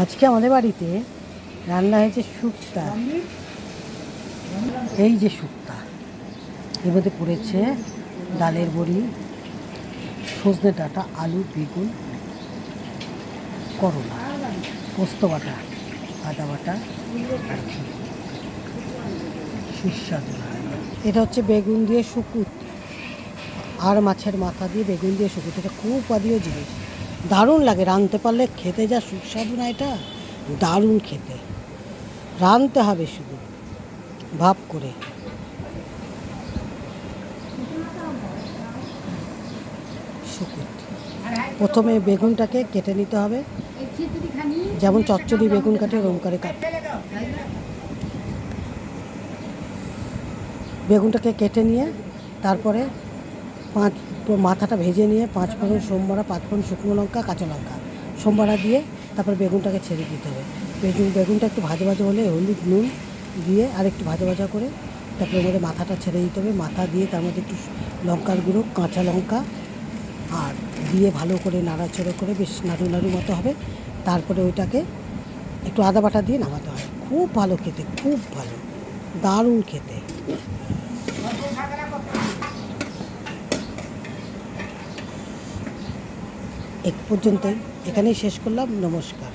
আজকে আমাদের বাড়িতে রান্না হয়েছে শুক্তা। এই যে শুক্তা, এর মধ্যে পড়েছে ডালের বড়ি, সজনে ডাঁটা, আলু, বেগুন, করলা, পোস্ত বাটা, আদা বাটা আর ঘি। সুস্বাদু। এটা হচ্ছে বেগুন দিয়ে শুকুত আর মাছের মাথা দিয়ে বেগুন দিয়ে শুকুত। এটা খুব পাদীয় জিনিস, দারুণ লাগে। রাঁধতে পারলে খেতে যা সুস্বাদু না, এটা দারুণ খেতে। রাঁধতে হবে শুধু ভাপ করে। শুকুত প্রথমে বেগুনটাকে কেটে নিতে হবে, যেমন চচ্চড়ি বেগুন কাটে ওরকম করে কাটে। বেগুনটাকে কেটে নিয়ে তারপরে মাথাটা ভেজে নিয়ে 5 ফোড়ন সোমবারা, 5 ফোড়ন শুকনো লঙ্কা, কাঁচা লঙ্কা সোমবারা দিয়ে তারপর বেগুনটাকে ছেড়ে দিতে হবে। বেগুনটা একটু ভাজা ভাজা হলে হলুদ নুন দিয়ে আর একটু ভাজা ভাজা করে তারপরে ওর মধ্যে মাথাটা ছেড়ে দিতে হবে। মাথা দিয়ে তার মধ্যে একটু লঙ্কার গুঁড়ো, কাঁচা লঙ্কা আর দিয়ে ভালো করে নাড়াচাড়া করে বেশ নাড়ু নাড়ু মতো হবে। তারপরে ওইটাকে একটু আদা বাটা দিয়ে নামাতে হয়। খুব ভালো খেতে, খুব ভালো, দারুণ খেতে। এক পর্যন্তই, এখানেই শেষ করলাম। নমস্কার।